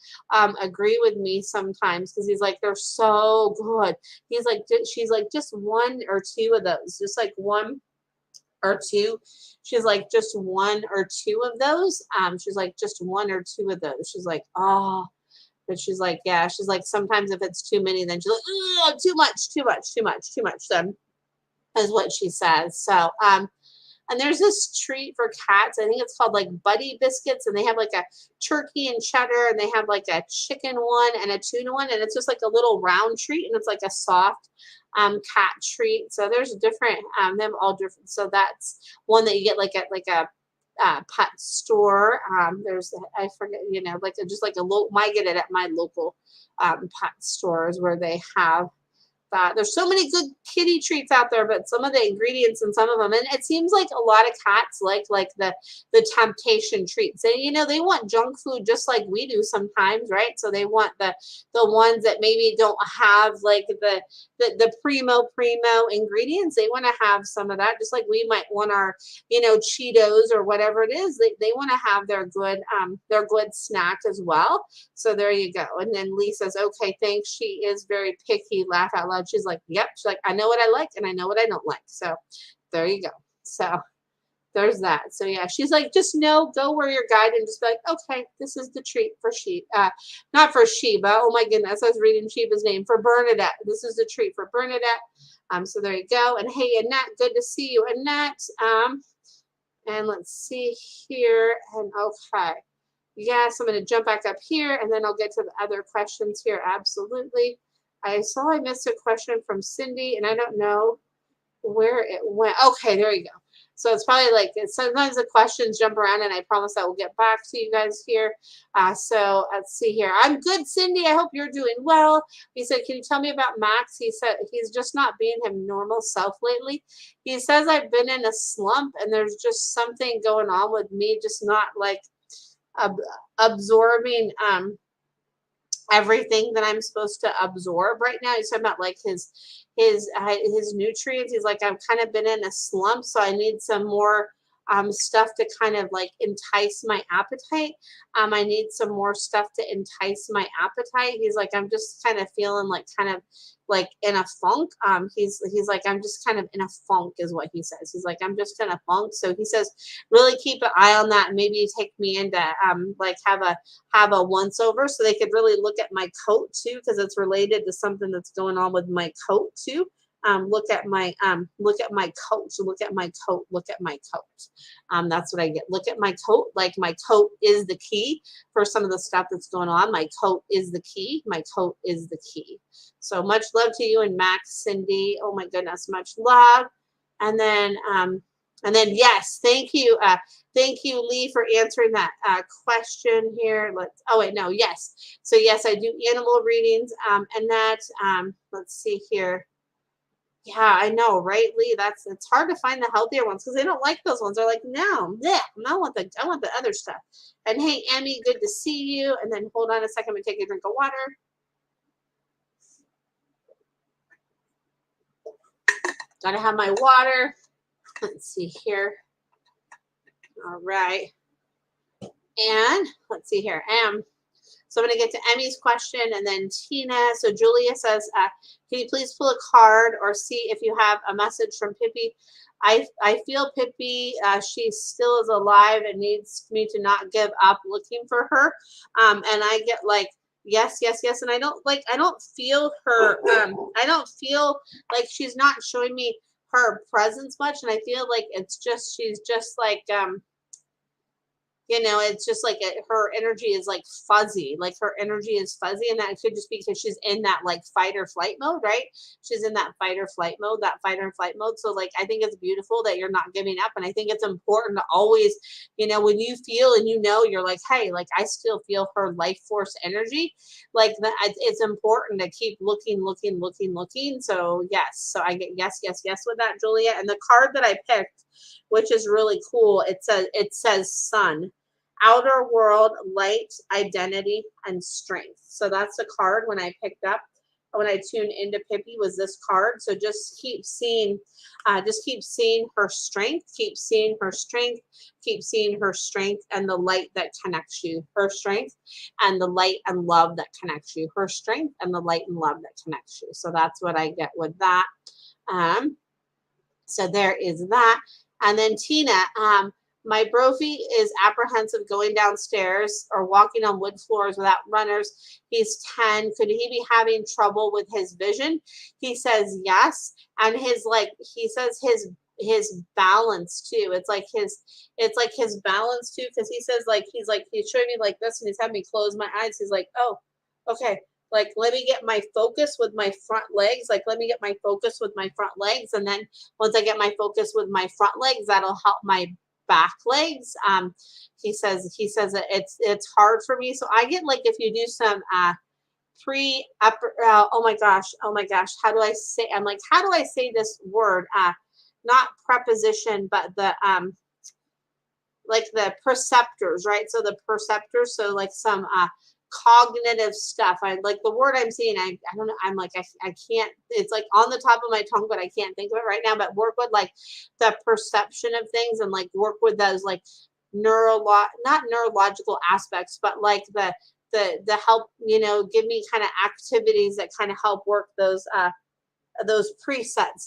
[SPEAKER 1] agree with me sometimes because he's like, they're so good. He's like, she's like, just one or two of those, just like one or two. She's like, just one or two of those. She's like, just one or two of those. She's like, oh, but she's like, yeah. She's like, sometimes if it's too many, then she's like, oh, too much, too much, too much, too much. So is what she says. So, and there's this treat for cats. I think it's called like Buddy Biscuits, and they have like a turkey and cheddar, and they have like a chicken one and a tuna one, and it's just like a little round treat, and it's like a soft cat treat. So there's different, them all different. So that's one that you get like at like a pet store. There's I forget, like just like a local. I get it at my local pet stores where they have there's so many good kitty treats out there, but some of the ingredients in some of them, and it seems like a lot of cats like the temptation treats. And they want junk food just like we do sometimes, right? So they want the ones that maybe don't have like the primo ingredients. They want to have some of that, just like we might want our Cheetos or whatever it is. They want to have their good snack as well. So there you go. And then Lee says, okay, thanks. She is very picky. Laugh out loud. She's like, yep. She's like, I know what I like and I know what I don't like. So there you go. So there's that. So yeah, she's like, just go where you're guided and just be like, okay, this is the treat for not for Sheba. Oh my goodness, I was reading Sheba's name, for Bernadette. This is the treat for Bernadette. So there you go. And hey, Annette, good to see you, Annette. And let's see here. And okay. Yes, I'm going to jump back up here and then I'll get to the other questions here. Absolutely. I saw I missed a question from Cindy and I don't know where it went. Okay, there you go. So it's probably like sometimes the questions jump around and I promise I will get back to you guys here. So let's see here. I'm good, Cindy. I hope you're doing well. He said, can you tell me about Max? He said he's just not being his normal self lately. He says I've been in a slump and there's just something going on with me, just not like absorbing everything that I'm supposed to absorb right now. He's talking about like his nutrients. He's like, I've kind of been in a slump, so I need some more stuff to kind of like entice my appetite. I need some more stuff to entice my appetite. He's like, I'm just kind of feeling like kind of like in a funk. He's like, I'm just kind of in a funk is what he says. He's like, I'm just in a funk. So he says, really keep an eye on that and maybe take me into like have a once over so they could really look at my coat too, because it's related to something that's going on with my coat too. Look at my coat. Look at my coat. Look at my coat. That's what I get. Look at my coat. Like my coat is the key for some of the stuff that's going on. My coat is the key. My coat is the key. So much love to you and Max, Cindy. Oh my goodness, much love. And then yes, thank you. Thank you, Lee, for answering that question here. Yes. So yes, I do animal readings. And that, let's see here. Yeah, I know, right, Lee? It's hard to find the healthier ones because they don't like those ones. They're like, no, yeah, I want the other stuff. And hey, Emmy, good to see you. And then hold on a second, I'm gonna take a drink of water. Gotta have my water. Let's see here. All right. And let's see here. So I'm going to get to Emmy's question and then Tina. So Julia says, can you please pull a card or see if you have a message from Pippi? I feel Pippi, she still is alive and needs me to not give up looking for her. And I get like, yes, yes, yes. And I don't feel her, I don't feel like she's not showing me her presence much. And I feel like she's just like, it's just like her energy is like fuzzy, like her energy is fuzzy, and that could just be because she's in that like fight or flight mode, right? She's in that fight or flight mode, that fight or flight mode. So like I think it's beautiful that you're not giving up, and I think it's important to always, when you feel and you're like, hey, like I still feel her life force energy, like that. It's important to keep looking, looking, looking, looking. So yes, so I get yes, yes, yes with that, Julia. And the card that I picked, which is really cool, it says sun, outer world, light, identity, and strength. So that's the card when I picked up, when I tuned into Pippi, was this card. So just keep seeing her strength, keep seeing her strength, keep seeing her strength and the light that connects you, her strength and the light and love that connects you, her strength and the light and love that connects you. So that's what I get with that. So there is that. And then Tina, my Brophy is apprehensive going downstairs or walking on wood floors without runners. He's 10. Could he be having trouble with his vision? He says yes. And he says his balance too. It's like his balance too, because he says he's showing me like this and he's having me close my eyes. He's like, oh, okay, like let me get my focus with my front legs, like let me get my focus with my front legs, and then once I get my focus with my front legs, that'll help my back legs. He says that it's hard for me, so I get like, if you do some pre upper oh my gosh, how do I say this word, not preposition, but the like the perceptors, right? So the perceptors, so like some cognitive stuff. I like the word I'm seeing. I don't know. I'm like, I can't, it's like on the top of my tongue, but I can't think of it right now. But work with like the perception of things and like work with those like not neurological aspects, but like the help, give me kind of activities that kind of help work those presets,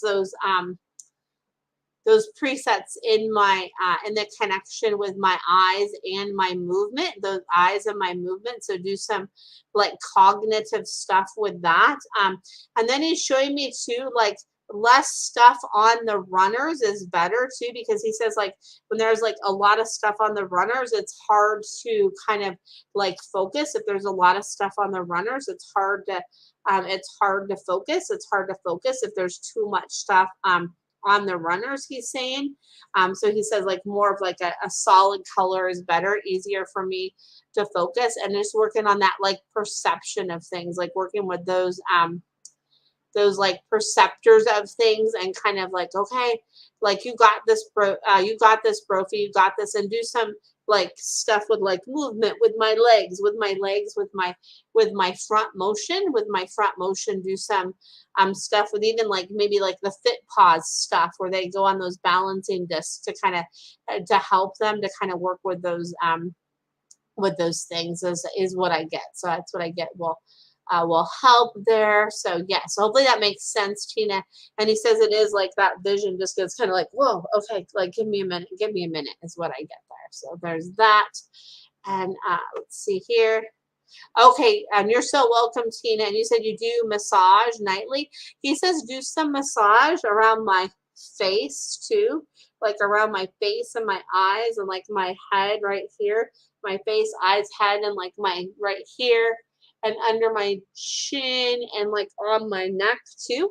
[SPEAKER 1] those presets in my in the connection with my eyes and my movement, those eyes and my movement. So do some like cognitive stuff with that. And then he's showing me too, like less stuff on the runners is better too, because he says like when there's like a lot of stuff on the runners, it's hard to kind of like focus. If there's a lot of stuff on the runners, it's hard to focus. It's hard to focus if there's too much stuff on the runners, he's saying. So he says like more of like a solid color is better, easier for me to focus, and just working on that like perception of things, like working with those like perceptors of things, and kind of like, okay, like you got this, you got this, Brophy, you got this, and do some like stuff with like movement with my legs, with my front motion, do some stuff with even like maybe like the fit pause stuff where they go on those balancing discs to kind of to help them to kind of work with those things is what I get. So that's what I get. Will help there. So yeah, so hopefully that makes sense, Tina. And he says it is like that vision just gets kind of like, whoa, okay, like give me a minute is what I get there. So there's that. And let's see here. Okay, and you're so welcome, Tina. And you said you do massage nightly. He says do some massage around my face too, like around my face and my eyes and like my head right here, my face, eyes, head, and like my right here and under my chin and like on my neck too.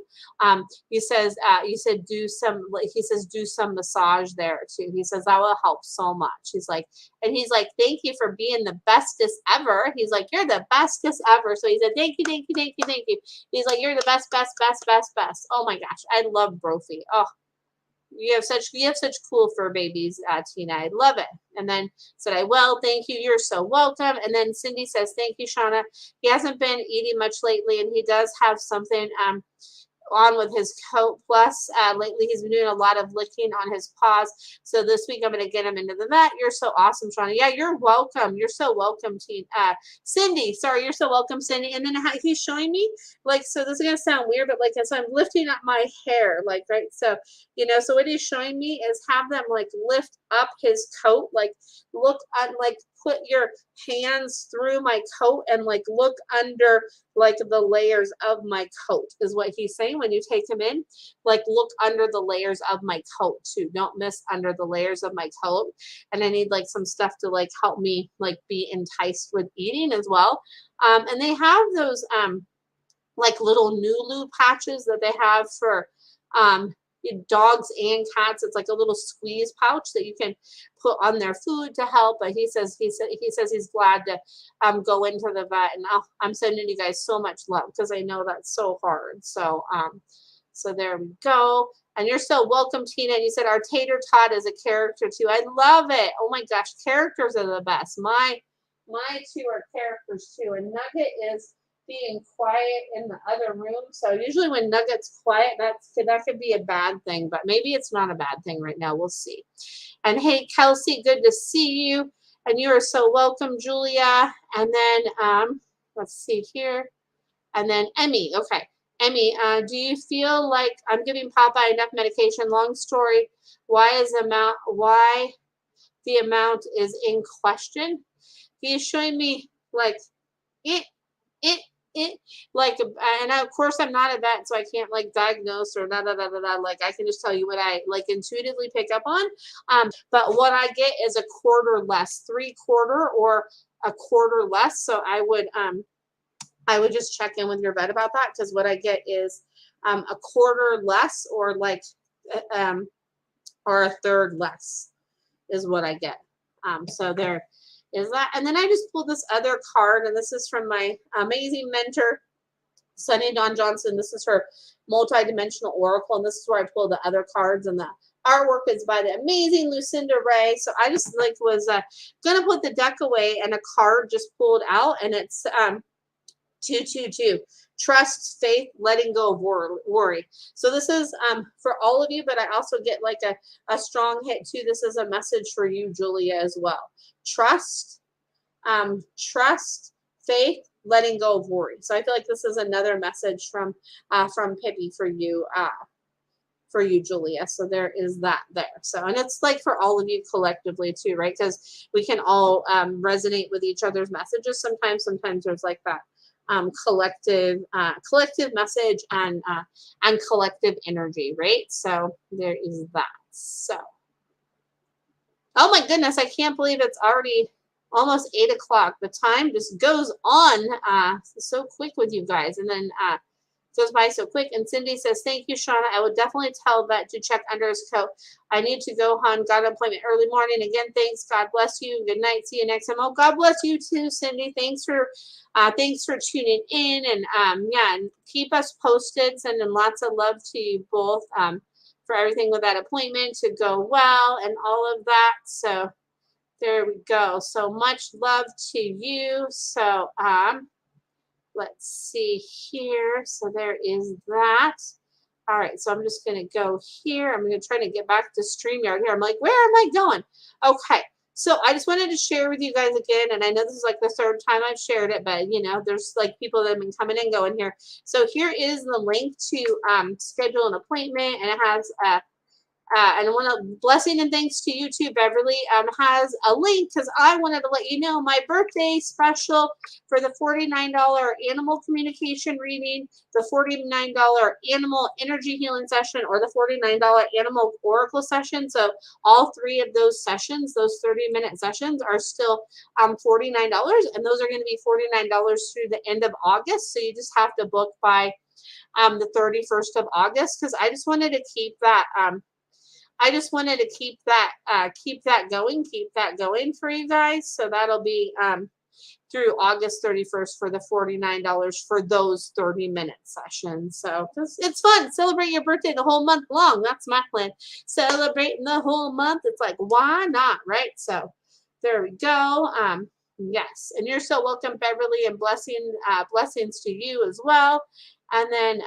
[SPEAKER 1] He says, you said do some, like he says, do some massage there too. He says that will help so much. He's like, and he's like, thank you for being the bestest ever. He's like, you're the bestest ever. So he said, thank you, thank you, thank you, thank you. He's like, you're the best, best, best, best, best. Oh my gosh, I love Brophy. Oh, you have such cool fur babies, Tina. I love it. And then said, I will, thank you. You're so welcome. And then Cindy says, thank you, Shauna. He hasn't been eating much lately, and he does have something on with his coat. Plus, lately he's been doing a lot of licking on his paws. So this week I'm going to get him into the vet. You're so awesome, Shauna. Yeah, you're welcome. You're so welcome, Cindy. Sorry, you're so welcome, Cindy. And then he's showing me, like, so this is going to sound weird, but like, so I'm lifting up my hair, like, right? So, so what he's showing me is have them like lift up his coat, like look on, like put your hands through my coat and like look under like the layers of my coat is what he's saying when you take him in. Like look under the layers of my coat too. Don't miss under the layers of my coat. And I need like some stuff to like help me like be enticed with eating as well. And they have those like little Nulu patches that they have for dogs and cats. It's like a little squeeze pouch that you can put on their food to help. But he says he's glad to go into the vet, and I'm sending you guys so much love because I know that's so hard. So so there we go. And you're so welcome, Tina. And you said our Tater Tot is a character too. I love it. Oh my gosh, characters are the best. My two are characters too. And Nugget is being quiet in the other room. So usually when Nugget's quiet, that could be a bad thing, but maybe it's not a bad thing right now. We'll see. And hey, Kelsey, good to see you. And you are so welcome, Julia. And then let's see here. And then Emmy. Okay. Emmy, do you feel like I'm giving Popeye enough medication? Long story. Why the amount is in question? He is showing me like it like, and of course I'm not a vet, so I can't like diagnose or like I can just tell you what I like intuitively pick up on. But what I get is a quarter less, 3/4 or a quarter less. So I would just check in with your vet about that, because what I get is a quarter less or like or a third less is what I get. So there is that. And then I just pulled this other card, and this is from my amazing mentor, Sunny Dawn Johnson. This is her multi-dimensional oracle, and this is where I pulled the other cards, and the artwork is by the amazing Lucinda Ray. So I just like was gonna put the deck away, and a card just pulled out, and it's 222. Trust, faith, letting go of worry. So this is for all of you, but I also get like a strong hit too. This is a message for you, Julia, as well. Trust, faith, letting go of worry. So I feel like this is another message from Pippi for you, Julia. So there is that there. So, and it's like for all of you collectively too, right? Because we can all resonate with each other's messages. Sometimes there's like that collective message and collective energy, right? So there is that. So, oh my goodness, I can't believe it's already almost 8 o'clock. The time just goes on so quick with you guys, and then goes by so quick. And Cindy says, thank you, Shauna. I would definitely tell vet to check under his coat. I need to go, hon. Got an appointment early morning. Again, thanks. God bless you. Good night. See you next time. Oh, God bless you too, Cindy. Thanks for tuning in. And yeah, and keep us posted. Sending lots of love to you both for everything with that appointment to go well and all of that. So there we go. So much love to you. So let's see here. So there is that. All right, so I'm just going to go here. I'm going to try to get back to StreamYard here. I'm like, where am I going? Okay, so I just wanted to share with you guys again, and I know this is like the third time I've shared it, but there's like people that have been coming and going here. So here is the link to schedule an appointment, and it has And I want to blessing and thanks to you too. Beverly has a link because I wanted to let you know my birthday special for the $49 animal communication reading, the $49 animal energy healing session, or the $49 animal oracle session. So all three of those sessions, those 30-minute sessions, are still $49, and those are going to be $49 through the end of August. So you just have to book by the 31st of August, because I just wanted to keep that keep that going for you guys. So that'll be through August 31st for the $49 for those 30-minute sessions. So it's fun. Celebrate your birthday the whole month long. That's my plan. Celebrating the whole month. It's like, why not, right? So there we go. Yes, and you're so welcome, Beverly, and blessings to you as well. And then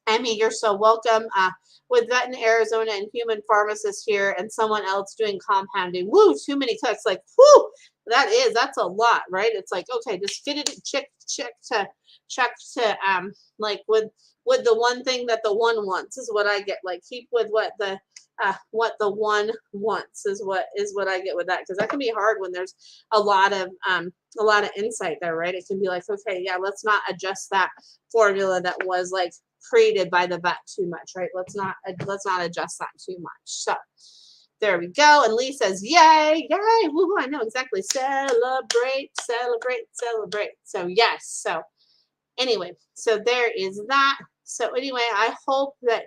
[SPEAKER 1] Emmy, you're so welcome. With Vet in Arizona and human pharmacist here and someone else doing compounding. Woo, too many clicks. Like, whoo, that's a lot, right? It's like, okay, just fit it, check to like with the one thing that the one wants is what I get. Like, keep with what the one wants is what I get with that, because that can be hard when there's a lot of insight there, right? It can be like, okay, yeah, let's not adjust that formula that was like created by the vet too much, right? Let's not adjust that too much. So there we go. And Lee says, yay, yay, woohoo, I know exactly. Celebrate. So yes. So anyway, so there is that. So anyway, I hope that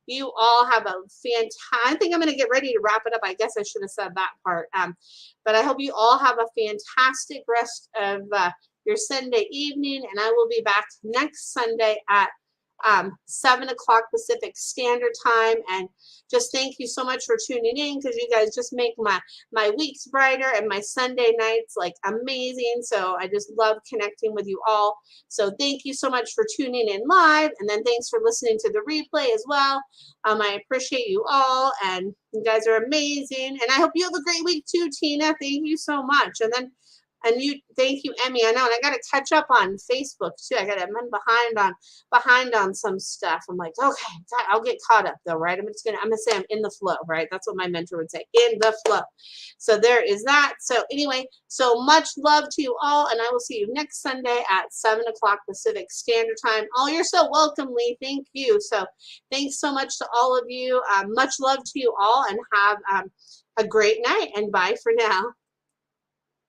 [SPEAKER 1] you all have a fantastic, I think I'm going to get ready to wrap it up. I guess I should have said that part. But I hope you all have a fantastic rest of your Sunday evening. And I will be back next Sunday at 7 o'clock Pacific Standard Time. And just thank you so much for tuning in, because you guys just make my weeks brighter and my Sunday nights like amazing. So I just love connecting with you all. So thank you so much for tuning in live, and then thanks for listening to the replay as well. I appreciate you all, and you guys are amazing. And I hope you have a great week too, Tina. Thank you so much. And you, thank you, Emmy. I know, and I got to catch up on Facebook too. I'm behind on some stuff. I'm like, okay, I'll get caught up though, right? I'm gonna say I'm in the flow, right? That's what my mentor would say, in the flow. So there is that. So anyway, so much love to you all, and I will see you next Sunday at 7 o'clock Pacific Standard Time. Oh, you're so welcome, Lee. Thank you. So thanks so much to all of you. Much love to you all, and have a great night, and bye for now.